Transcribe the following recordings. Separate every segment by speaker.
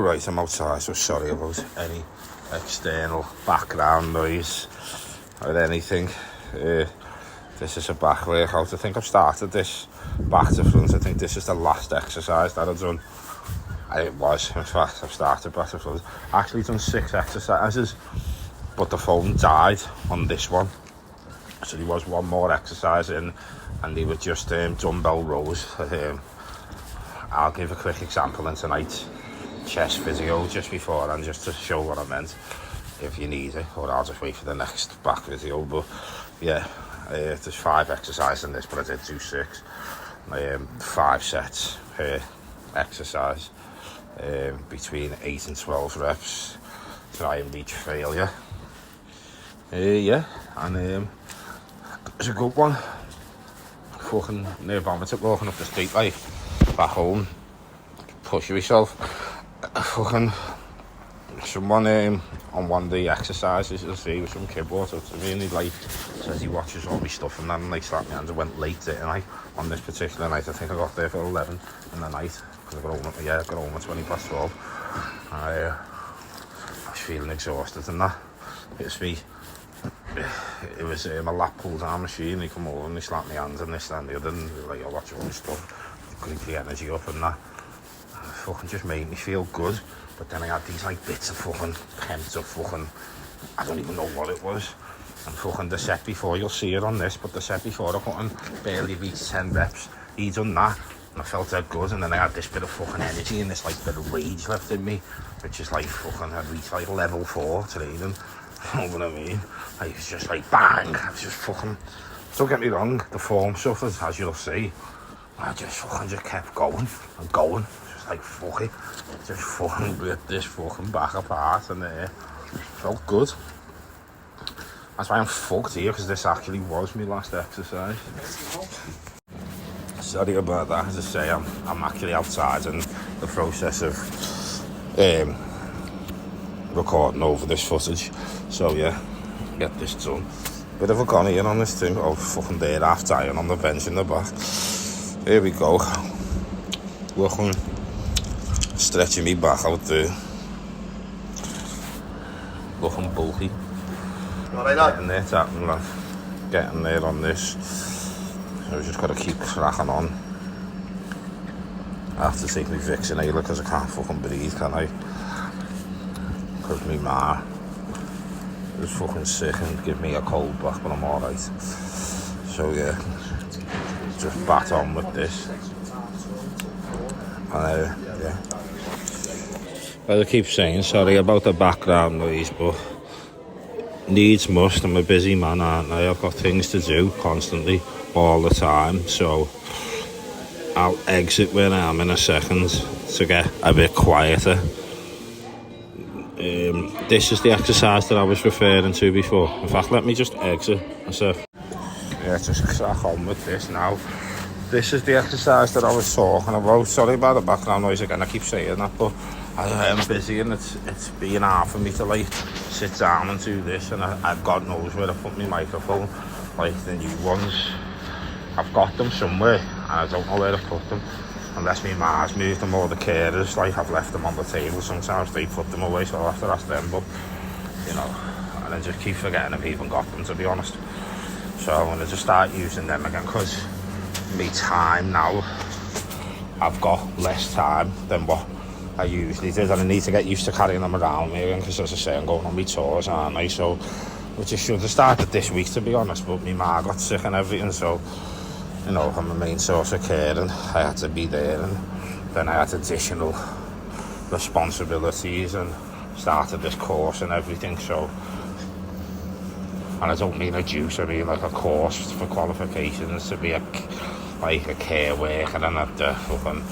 Speaker 1: Right, I'm outside, so sorry about any external background noise or anything. This is a back workout. I think I've started this back to front. I think this is the last exercise that I've done. It was, in fact, I've started back to front. Actually done 6 exercises, but the phone died on this one. So there was one more exercise in, and they were just dumbbell rows. I'll give a quick example in tonight's chest video just before, and just to show what I meant, if you need it, or I'll just wait for the next back video. But yeah, there's 5 exercises in this, but I did do 6. 5 sets per exercise, between 8 and 12 reps, try and reach failure. Yeah, and it's a good one. Fucking near vomited walking up the street like back home. Push yourself. Fucking someone on one of the exercises you'll see with some keyboard, so it's really like, says he watches all my stuff and then like slapped me hands. I went late tonight on this particular night. I think I got there for 11 in the night because I got home at 20 past 12. I was feeling exhausted and that. It was my lap pull down machine. He come over and he slapped my hands and this and the other, and like, I watch all my stuff, keep the energy up and that. Fucking just made me feel good. But then I had these like bits of fucking pent up fucking, I don't even know what it was. And fucking the set before, you'll see it on this, but the set before I couldn't barely reach 10 reps. He done that and I felt that good, and then I had this bit of fucking energy and this like bit of rage left in me, which is like fucking, I'd reached like level 4 training. You know what I mean? Like, it was just like bang. I was just fucking, don't get me wrong, the form suffered, as you'll see. I just kept going and going. Just like, fuck it. Just fucking rip this fucking back apart, and felt good. That's why I'm fucked here, because this actually was my last exercise. Sorry about that. As I say, I'm actually outside in the process of recording over this footage. So yeah, get this done. Bit of a gun here on this thing. Oh, fucking there, half dying on the bench in the back. Here we go. Working, stretching me back out there. Looking bulky. Getting there, tapping, lad. Getting there on this. So I've just got to keep cracking on. I have to take my Vicks inhaler because I can't fucking breathe, can I? Because me ma was fucking sick and give me a cold back, but I'm alright. So yeah, just bat on with this. And yeah. As I keep saying, sorry about the background noise, but needs must. I'm a busy man, aren't I? I've got things to do constantly, all the time. So I'll exit where I am in a second to get a bit quieter. This is the exercise that I was referring to before. In fact, let me just exit myself. Yeah, just crack on with this now. This is the exercise that I was talking about. Sorry about the background noise again, I keep saying that, but I am busy and it's being hard for me to like sit down and do this, and God knows where I put my microphone. Like the new ones, I've got them somewhere and I don't know where to put them. Unless my ma's moved them, or the carers, like I've left them on the table. Sometimes they put them away, so I'll have to ask them, but you know, and I just keep forgetting I've even got them, to be honest. So I'm going to just start using them again, because me time now, I've got less time than what I usually did, and I need to get used to carrying them around me again, because as I say, I'm going on my tours, aren't I? So, which I should have started this week, to be honest, but my ma got sick and everything, so you know, I'm the main source of care and I had to be there, and then I had additional responsibilities and started this course and everything. So, and I don't mean a juice, I mean like a course for qualifications to be a care worker, and have to fucking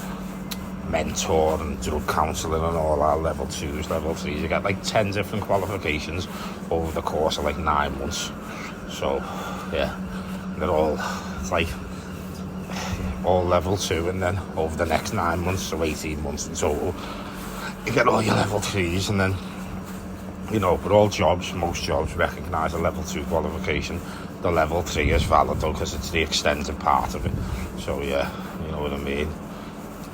Speaker 1: mentor and drug counselling and all our level 2s, level 3s. You get like 10 different qualifications over the course of like 9 months. So yeah, they're all, it's like all level 2, and then over the next 9 months, so 18 months in total, you get all your level 3s, and then, you know, but all jobs, most jobs recognise a level 2 qualification. The level 3 is valid though, because it's the extended part of it. So yeah, you know what I mean.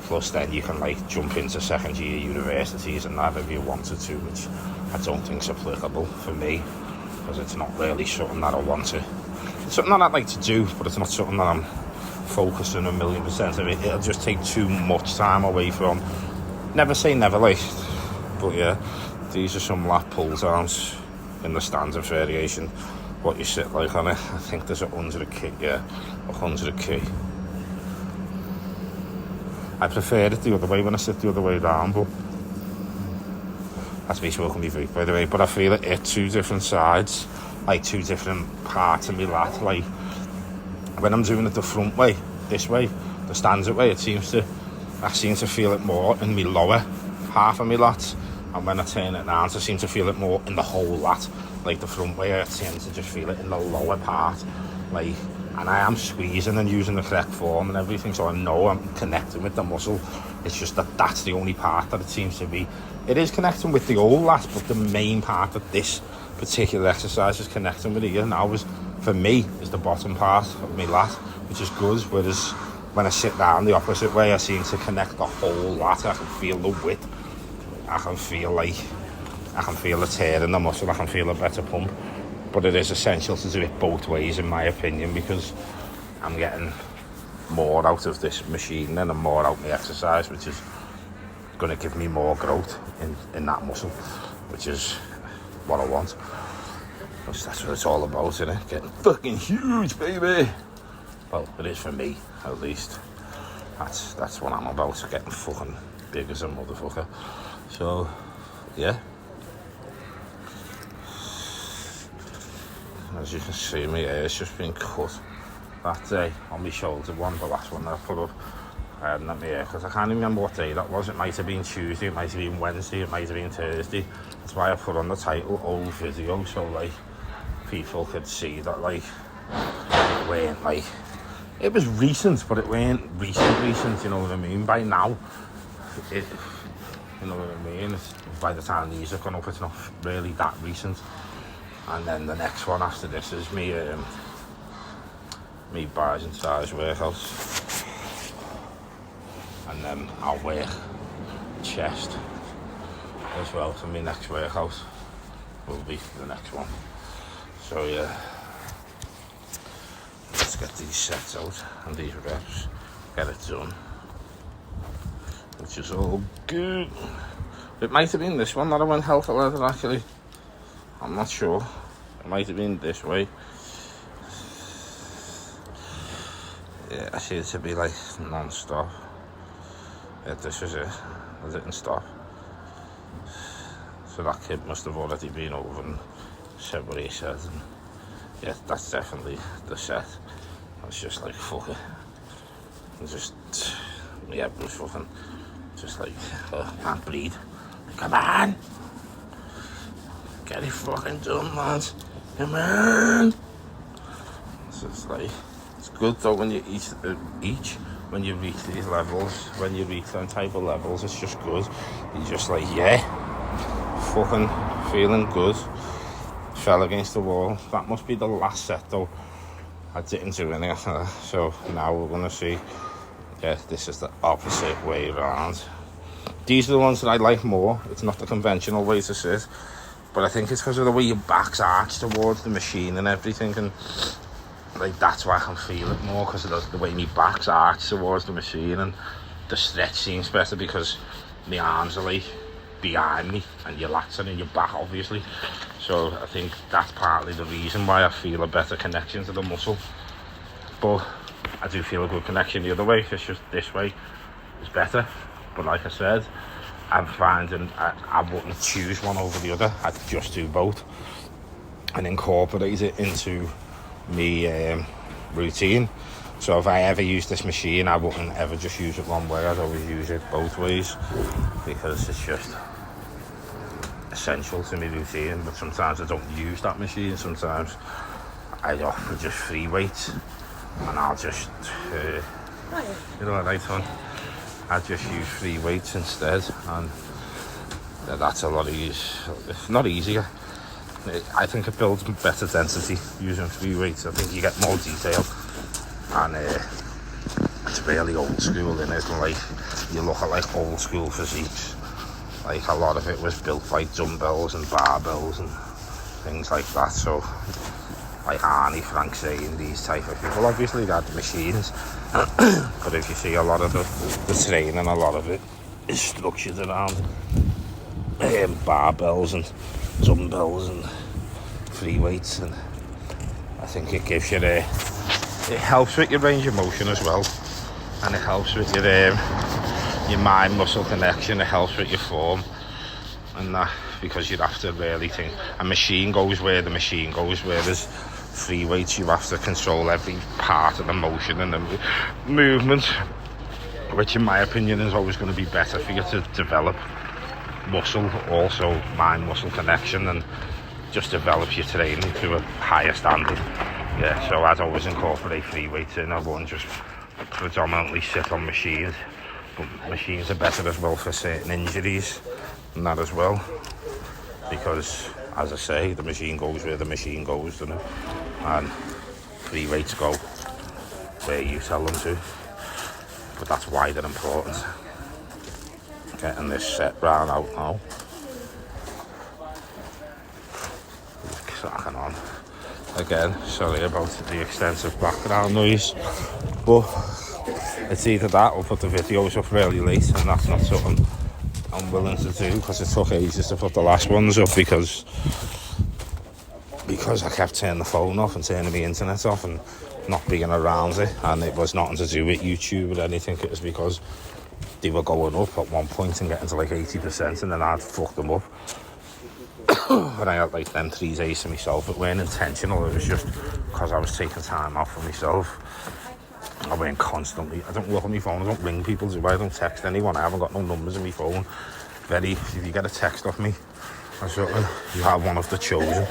Speaker 1: Plus then you can like jump into second year universities and that if you wanted to, which I don't think's applicable for me, because it's not really something that I want to. It's something that I'd like to do, but it's not something that I'm focusing 1,000,000%. I mean, it'll just take too much time away from. Never say never, like. But yeah, these are some lat pull downs in the standard variation. What you sit like on it. I think there's 100 key. Yeah, 100 key. I prefer it the other way when I sit the other way down, but that's me smoking my vape, by the way. But I feel it hit two different sides, like two different parts of my lat. Like when I'm doing it the front way, this way, the standard way, I seem to feel it more in my lower half of my lat. And when I turn it down, I seem to feel it more in the whole lat. Like the front way, I tend to just feel it in the lower part. Like, and I am squeezing and using the correct form and everything, so I know I'm connecting with the muscle. It's just that that's the only part that it seems to be. It is connecting with the old lat, but the main part that this particular exercise is connecting with here now for me, is the bottom part of my lat, which is good. Whereas when I sit down the opposite way, I seem to connect the whole lat. I can feel the width. I can feel the tear in the muscle. I can feel a better pump. But it is essential to do it both ways, in my opinion, because I'm getting more out of this machine and more out of the exercise, which is going to give me more growth in that muscle, which is what I want. Because that's what it's all about, isn't it? Getting fucking huge, baby. Well, it is for me, at least. That's what I'm about, getting fucking big as a motherfucker. So, yeah. As you can see, my hair's just been cut that day on my shoulder one, the last one that I put up. I hadn't had my hair cut. I can't remember what day that was. It might have been Tuesday, it might have been Wednesday, it might have been Thursday. That's why I put on the title old video, so like people could see that like it weren't like, it was recent, but it weren't recent, you know what I mean? By now, you know what I mean? By the time these have gone up, it's not really that recent. And then the next one after this is me bars and size workout. And then I'll work chest as well for my next workout. Will be the next one. So yeah, let's get these sets out and these reps, get it done. Which is all good. It might have been this one that I went hell for leather actually. I'm not sure. It might have been this way. Yeah, I see it to be like non-stop. Yeah, this is it. I didn't stop. So that kid must have already been over and said what he said. And yeah, that's definitely the set. I was just like, fuck it. And just, yeah, it was fucking, just like, can't breathe. Come on! Get it fucking done, lads. Come on! So it's like, it's good though when you when you reach these levels, when you reach them type of levels, it's just good. You're just like, yeah, fucking feeling good. Fell against the wall. That must be the last set though. I didn't do anything after that. So now we're gonna see, yeah, this is the opposite way around. These are the ones that I like more. It's not the conventional way to sit. But I think it's because of the way your back's arched towards the machine and everything, and like that's why I can feel it more, because of the way my back's arched towards the machine, and the stretch seems better because my arms are like behind me and your lats are in your back obviously. So I think that's partly the reason why I feel a better connection to the muscle. But I do feel a good connection the other way. It's just this way is better. But like I said, I'm finding I wouldn't choose one over the other. I'd just do both and incorporate it into me routine. So if I ever use this machine, I wouldn't ever just use it one way. I'd always use it both ways, because it's just essential to my routine. But sometimes I don't use that machine. Sometimes I opt for just free weights, and I'll just you know what I want. I just use free weights instead, and that's a lot easier. It's not easier. I think it builds better density using free weights. I think you get more detail, and it's really old school, isn't it? And like, you look at like old school physiques, like a lot of it was built by dumbbells and barbells and things like that. So like Arnie, Frank Zane, these type of people, obviously they had the machines, but if you see a lot of the training, a lot of it is structured around barbells and dumbbells and free weights, and I think it gives you it helps with your range of motion as well, and it helps with your mind muscle connection, it helps with your form and that, because you'd have to really think a machine goes where the machine goes, whereas free weights you have to control every part of the motion and the movement, which in my opinion is always going to be better for you to develop muscle, also mind muscle connection, and just develop your training to a higher standard. Yeah, so I'd always incorporate free weights in. I wouldn't just predominantly sit on machines, but machines are better as well for certain injuries and that as well, because as I say, the machine goes where the machine goes, doesn't it? And free weights go where you tell them to, but that's why they're important. Getting this set round out now, just cracking on. Again, sorry about the extensive background noise, but it's either that or put the videos up really late, and that's not something I'm willing to do, because it took ages to put the last ones up because I kept turning the phone off and turning the internet off and not being around it, and it was nothing to do with YouTube or anything. It was because they were going up at one point and getting to like 80%, and then I'd fucked them up. And I had like them 3 days to myself. It weren't intentional, it was just because I was taking time out for myself. I weren't constantly, I don't look at my phone, I don't ring people, I don't text anyone, I haven't got no numbers in my phone. If you get a text off me, I sort of, you are one of the chosen.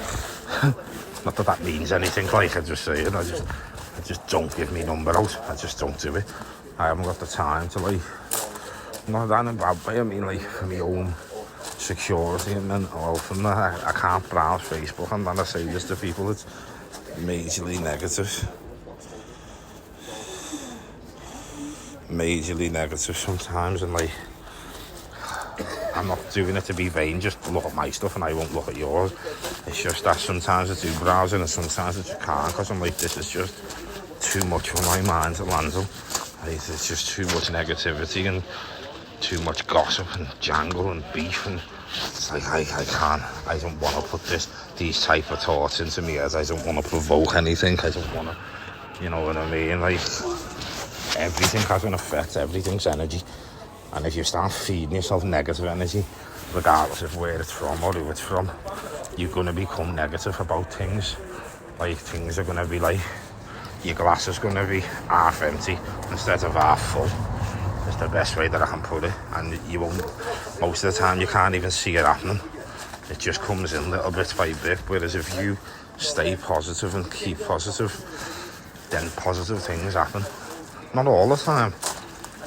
Speaker 1: Not that that means anything, like I just say it, I just don't give me number out, I just don't do it. I haven't got the time to like, not that in a bad way, I mean like for my own security and mental health, and that, I can't browse Facebook, and when I say this to people, it's majorly negative sometimes, and like, I'm not doing it to be vain, just look at my stuff and I won't look at yours. It's just that sometimes I do browsing and sometimes I just can't, because I'm like, this is just too much for my mind to handle. It's just too much negativity and too much gossip and jangle and beef, and it's like I can't, I don't want to put these type of thoughts into me, as I don't want to provoke anything, I don't want to, you know what I mean, like everything has an effect, everything's energy, and if you start feeding yourself negative energy, regardless of where it's from or who it's from, you're going to become negative about things. Like things are going to be like, your glass is going to be half empty instead of half full. It's the best way that I can put it, and you won't, most of the time you can't even see it happening. It just comes in little bit by bit, whereas if you stay positive and keep positive, then positive things happen. Not all the time,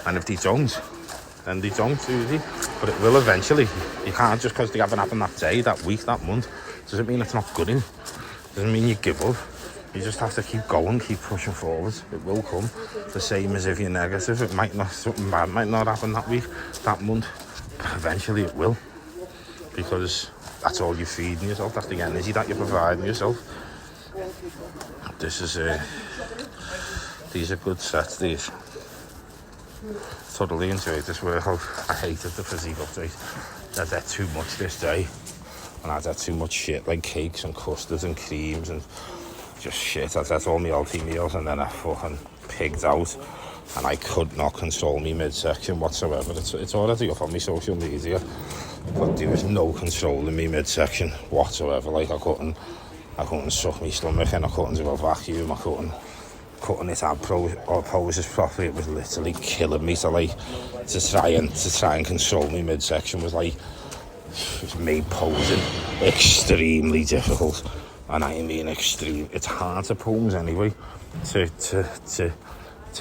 Speaker 1: and if they don't, then they don't, do they? But it will eventually. You can't just because they haven't happened that day, that week, that month, doesn't mean it's not good in. Doesn't mean you give up. You just have to keep going, keep pushing forward. It will come. The same as if you're negative. It might not, something bad might not happen that week, that month, but eventually it will. Because that's all you're feeding yourself. That's the energy that you're providing yourself. These are good sets, these. Totally enjoyed this workout. I hated the physique update. I had too much this day. And I had too much shit like cakes and custards and creams and just shit. I had all my healthy meals, and then I fucking pigged out, and I could not control me midsection whatsoever. It's already up on my social media, but there was no control in me midsection whatsoever. Like I couldn't suck my stomach in, I couldn't do a vacuum, I couldn't it out poses properly. It was literally killing me to try and control me midsection was like, it was made posing extremely difficult. And I mean extreme. It's hard to pose anyway, to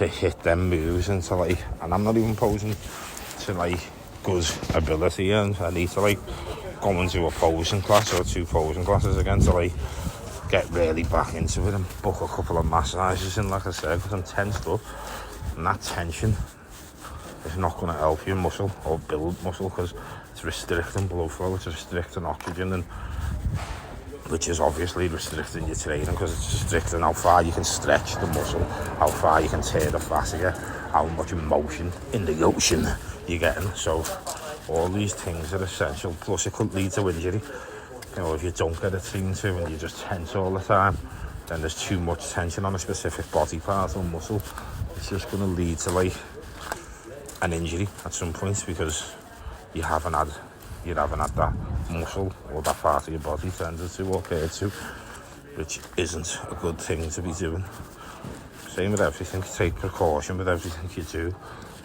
Speaker 1: hit them moves and to like, and I'm not even posing to like good ability, and I need to like go into a posing class or 2 posing classes again to like get really back into it and book a couple of massages, and like I said, because I'm tensed up, And that tension is not going to help your muscle or build muscle, because it's restricting blood flow, it's restricting oxygen, and which is obviously restricting your training, because it's restricting how far you can stretch the muscle, how far you can tear the fascia, how much motion in the ocean you're getting. So all these things are essential, plus it could lead to injury. You know, if you don't get it seen to and you just tense all the time, then there's too much tension on a specific body part or muscle. It's just going to lead to like an injury at some point, because you haven't had that muscle or that part of your body tended to or cared to, which isn't a good thing to be doing. Same with everything, take precaution with everything you do,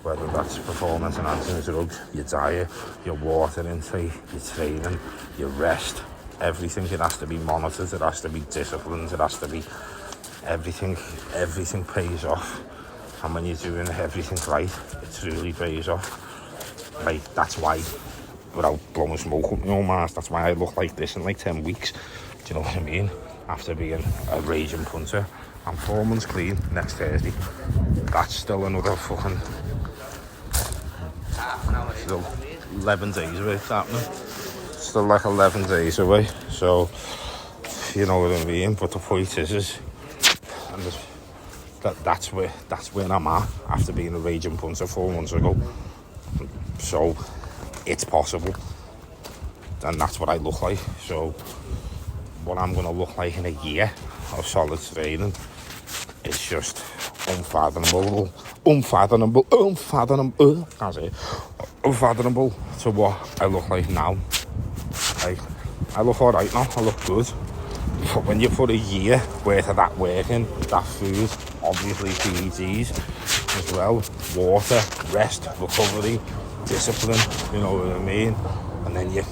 Speaker 1: whether that's performance enhancing drugs, your diet, your water intake, your training, your rest, everything. It has to be monitored, it has to be disciplined, it has to be everything pays off. And when you're doing everything right, it truly pays off. Like, that's why, without blowing smoke up my own ass, that's why I look like this in like 10 weeks. Do you know what I mean? After being a raging punter, I'm 4 months clean next Thursday. That's still another fucking... still 11 days away, it's happening. Still like 11 days away. So, you know what I mean? But the point is and that's where I'm at after being a raging punter 4 months ago. So it's possible, and that's what I look like. So what I'm going to look like in a year of solid training is just unfathomable to what I look like now. I look alright now, I look good. But when you put a year worth of that work in, that food, obviously PEDs as well, water, rest, recovery, discipline, you know what I mean? And then you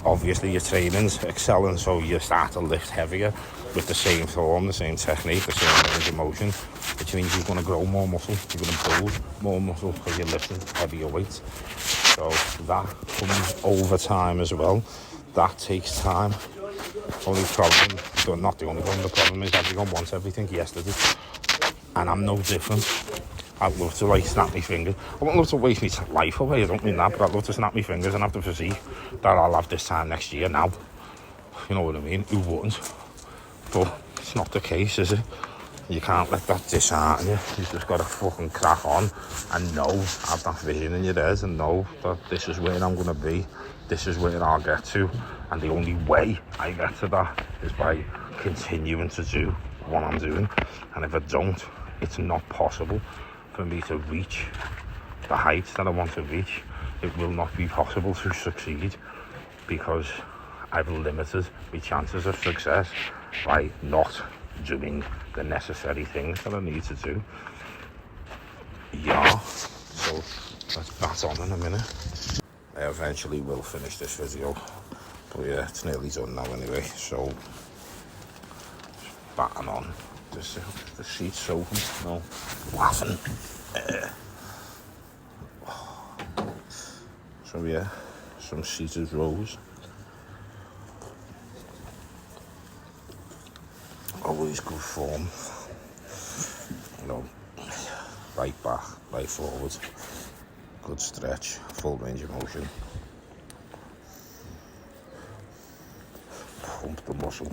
Speaker 1: obviously your training's excelling, so you start to lift heavier with the same form, the same technique, the same range of motion, which means you're going to grow more muscle, you're going to build more muscle because you're lifting heavier weights. So that comes over time as well. That takes time. Only problem, but not the only problem, the problem is everyone wants everything yesterday, and I'm no different. I'd love to like snap my fingers. I wouldn't love to waste my life away, I don't mean that, but I'd love to snap my fingers and have the physique that I'll have this time next year now. You know what I mean? Who wouldn't? But it's not the case, is it? You can't let that dishearten you. You've just got to fucking crack on and have that vision in your head and know that this is where I'm going to be. This is where I'll get to. And the only way I get to that is by continuing to do what I'm doing. And if I don't, it's not possible for me to reach the heights that I want to reach. It will not be possible to succeed because I've limited my chances of success by not doing the necessary things that I need to do. Yeah, so let's bat on in a minute. I eventually will finish this video, but yeah, it's nearly done now anyway, so batting on. The seat's soaking, no, laughing. So yeah, some seated rows. Always good form, you know, right back, right forward, good stretch, full range of motion, pump the muscle.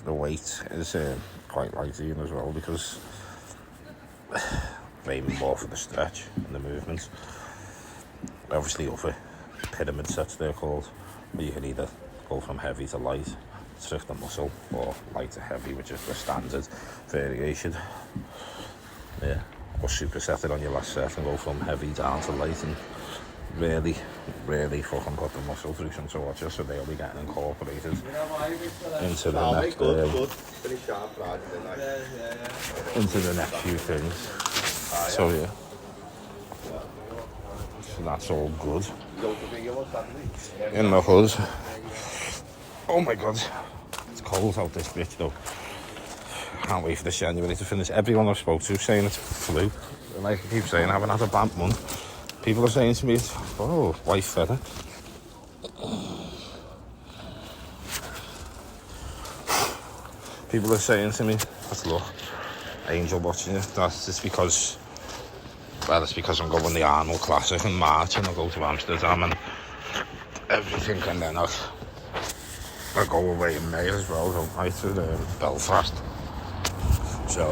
Speaker 1: The weight is quite light in as well because maybe more for the stretch and the movements. Obviously other pyramid sets they're called, where you can either go from heavy to light, strict the muscle, or light to heavy, which is the standard variation. Yeah, or superset it on your last set and go from heavy down to light and really fucking put the muscle through some torture, so they'll be getting incorporated into the next into the next few things. So yeah, so that's all good. In the hood. Oh my god, it's cold out this bitch though. Can't wait for this January to finish. Everyone I've spoke to saying it's flu. Like I keep saying, I haven't had a bad month. People are saying to me, oh, white feather. people are saying to me, but look, Angel watching it, that's it's because, well, it's because I'm going the Arnold Classic in March and I'll go to Amsterdam and everything, and then I'll go away in May as well, don't I, to Belfast. So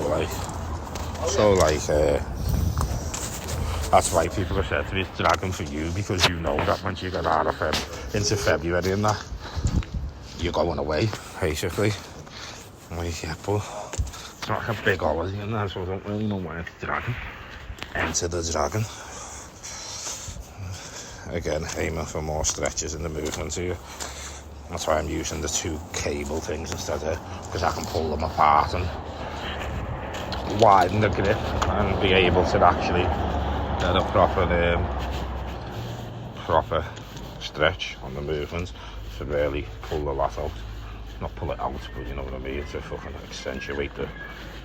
Speaker 1: that's why people have said to me, it's dragging for you, because you know that once you get out of into February and that, you're going away, basically. I'm like, yeah, but it's not like a big holiday and that, so I don't really know why it's dragging. Enter the Dragon. Again, aiming for more stretches in the movement here. That's why I'm using the 2 cable things instead of, because I can pull them apart and widen the grip and be able to actually get a proper stretch on the movement to really pull the lot out. Not pull it out, but you know what I mean, to fucking accentuate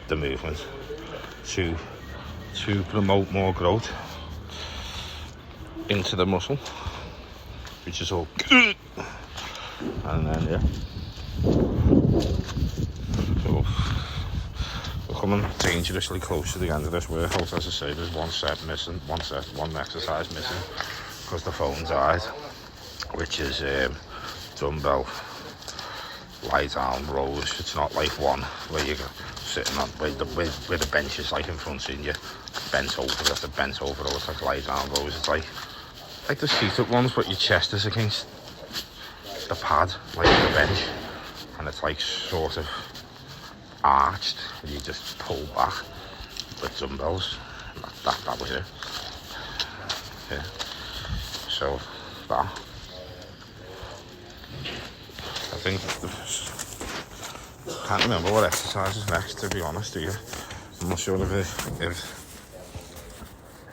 Speaker 1: the movement to promote more growth into the muscle, which is all good. And then yeah, so we're coming dangerously close to the end of this workout. As I say, there's one exercise missing because the phone died, which is dumbbell lie down rows. It's not like one where you're sitting on where the bench is like in front of you, bent over. That's a bent over. It's like lie down rows. It's like the seated ones, but your chest is against the pad, like the bench, and it's like sort of arched, and you just pull back with dumbbells. That was it. Yeah. So that. I think I can't remember what exercise is next, to be honest with you. I'm not sure if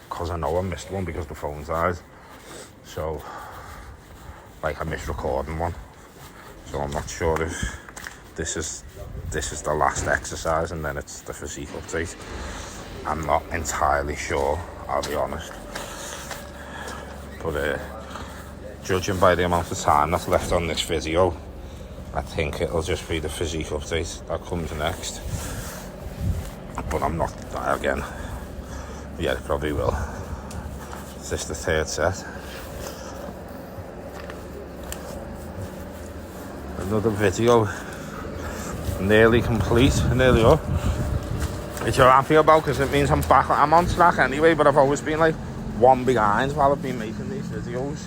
Speaker 1: because I know I missed one because the phone died. So, like, I missed recording one. So I'm not sure if this is the last exercise and then it's the physique update. I'm not entirely sure, I'll be honest. But judging by the amount of time that's left on this video, I think it'll just be the physique update that comes next. But I'm not, again, yeah, it probably will. Is this the 3rd set? Another video, nearly complete, nearly up. Which I'm happy about, because it means I'm on track anyway, but I've always been like one behind while I've been making these videos.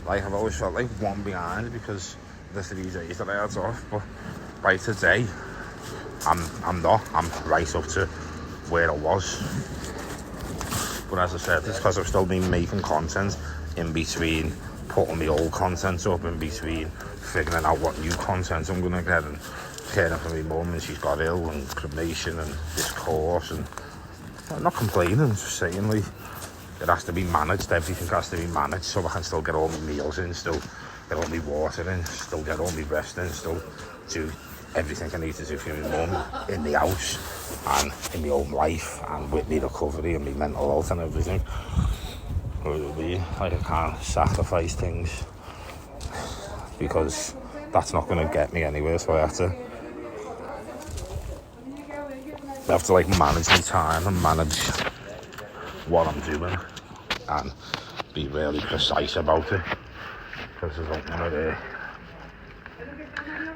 Speaker 1: Like, I've always felt like one behind because the 3 days that I had off, but by today I'm not. I'm right up to where I was. But as I said, it's because I've still been making content in between, putting my old content up, in between figuring out what new content I'm gonna get, and caring for my mum, and she's got ill, and cremation, and this course, and I'm not complaining, just saying, like, it has to be managed. Everything has to be managed so I can still get all my meals in, still get all my water in, still get all my rest in, still do everything I need to do for my mum in the house and in my own life and with my recovery and my mental health and everything. Like, I can't sacrifice things because that's not going to get me anywhere, so I have to like manage my time and manage what I'm doing and be really precise about it, because you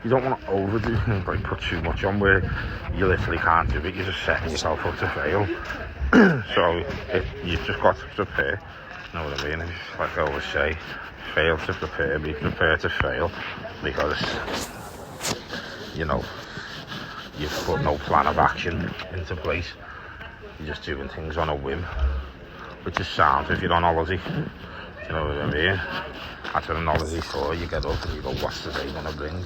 Speaker 1: don't want to overdo it, like put too much on where you literally can't do it. You're just setting yourself up to fail. So you've just got to prepare, you know what I mean? Like I always say, fail to prepare, be prepared to fail, because you know you've put no plan of action into place. You're just doing things on a whim, which is sound if you're on holiday, you know what I mean? That's what an holiday for. You get up and you go, what's the day gonna bring?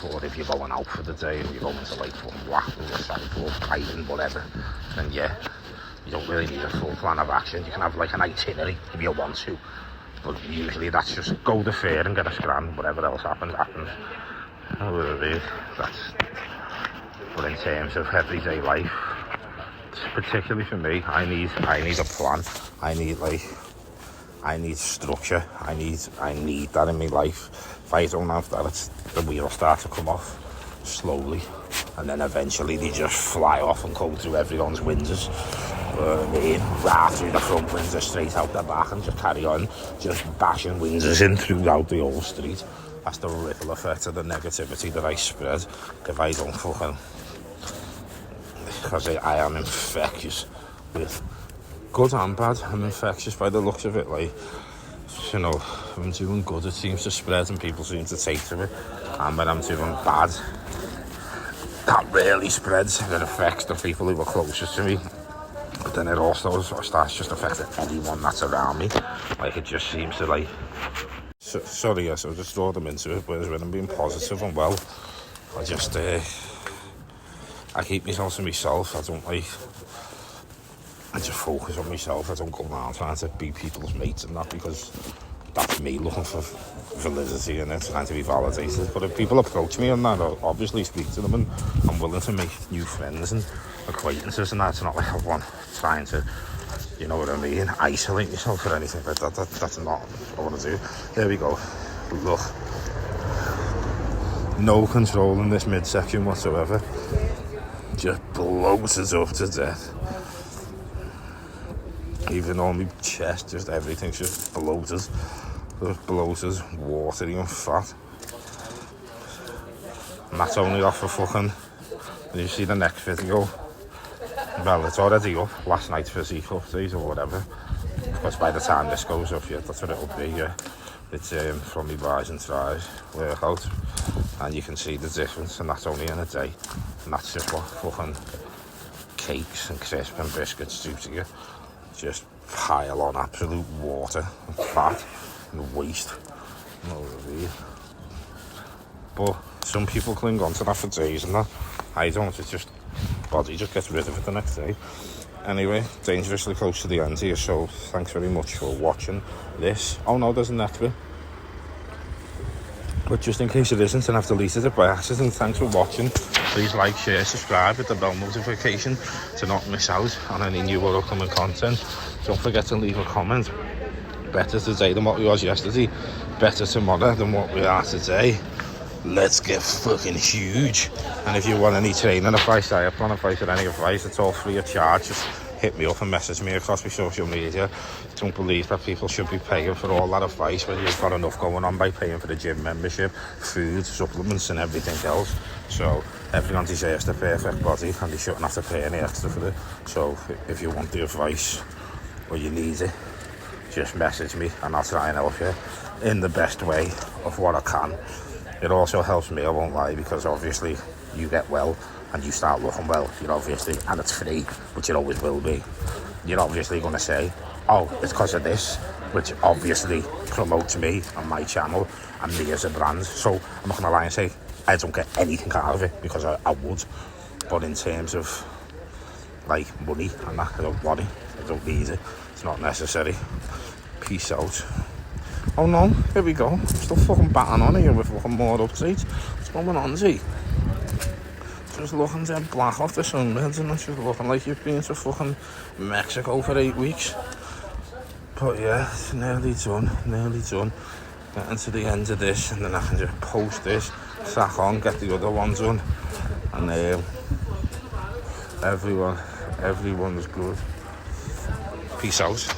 Speaker 1: Or if you're going out for the day and you're going to like Waffle or South or Brighton, whatever, then yeah, you don't really need a full plan of action. You can have like an itinerary if you want to, but usually that's just go to fair and get a scran. Whatever else happens, happens. You know what I mean? But in terms of everyday life, particularly for me, I need a plan. I need structure. I need that in my life. If I don't have that, the wheels start to come off slowly. and then eventually they just fly off and go through everyone's windows. Right through the front windows, straight out the back, and just carry on, just bashing windows in throughout the whole street. That's the ripple effect of the negativity that I spread. If I don't fucking... Because I am infectious with good and bad. I'm infectious by the looks of it. Like, you know, when I'm doing good, it seems to spread and people seem to take to it. And when I'm doing bad, that really spreads. It affects the people who are closest to me. But then it also starts just affecting anyone that's around me. Like, it just seems to, like... Sorry, yes, I just throw them into it. Whereas when I'm being positive and well, I just... I keep myself to myself. I just focus on myself. I don't go around trying to be people's mates and that, because that's me looking for validity and it's trying to be validated. But if people approach me on that, I'll obviously speak to them, and I'm willing to make new friends and acquaintances, and that's not like I want trying to, you know what I mean, isolate myself or anything like that. That's not what I want to do. There we go. Look. No control in this midsection whatsoever. Just bloated up to death. Even on my chest, just everything's just bloated. Just bloated, watery and fat. And that's only off for fucking... Did you see the next video? Well, it's already up. Last night's physique update or whatever. Because by the time this goes up, yeah, that's what it'll be, yeah. It's from my rise and tries workout. And you can see the difference, and that's only in a day. And that's just what fucking cakes and crisps and biscuits do to you. Just pile on absolute water and fat and waste. But some people cling on to that for days and that. I don't. It's just, body just gets rid of it the next day. Anyway, dangerously close to the end here, so thanks very much for watching this. Oh no, there's a next bit. But just in case it isn't and I've deleted it by accident, thanks for watching. Please like, share, subscribe with the bell notification to not miss out on any new or upcoming content. Don't forget to leave a comment. Better today than what we was yesterday. Better tomorrow than what we are today. Let's get fucking huge. And if you want any training advice, I have advice or any advice, it's all free of charge. Just hit me up and message me across my social media. Don't believe that people should be paying for all that advice when you've got enough going on by paying for the gym membership, food, supplements and everything else. So everyone deserves the perfect body and they shouldn't have to pay any extra for it. So if you want the advice or you need it, just message me and I'll try and help you in the best way of what I can. It also helps me, I won't lie, because obviously you get well and you start looking well, you're obviously, and it's free, which it always will be. You're obviously going to say, oh, it's because of this, which obviously promotes me and my channel and me as a brand. So I'm not going to lie and say I don't get anything out of it, because I would. But in terms of like money and that, I don't want it, I don't need it, it's not necessary. Peace out. Oh no, here we go. I'm still fucking batting on here with fucking more updates. What's going on, Z? Just looking dead black off the sunbeds, and it's just looking like you've been to fucking Mexico for 8 weeks. But yeah, it's nearly done. Getting to the end of this, and then I can just post this, sack on, get the other ones done, and everyone's good. Peace out.